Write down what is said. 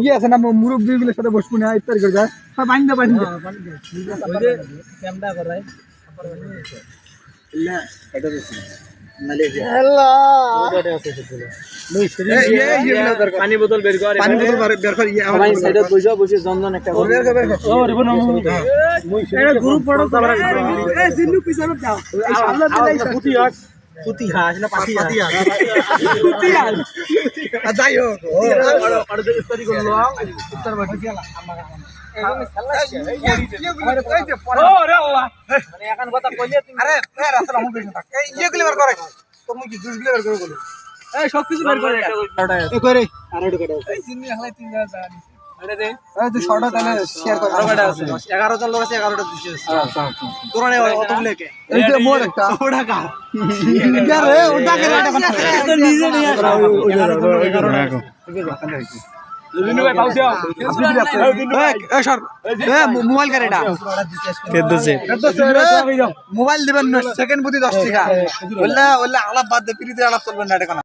ইয়ে আছে না মুরব্বী গুলোর সাথে বসবো না ইফতার করে যায় বাইন্দা বাইন্দা পানি বোতল বের কর বসে জনজন একটা গ্রুপ পড়ো যাই হোক সবকিছু মোবাইল দিবেন সেকেন্ড প্রতি 10 টাকা বললে আলাপ বাদ দিয়ে ফ্রিতে আলাপ চলবেন না।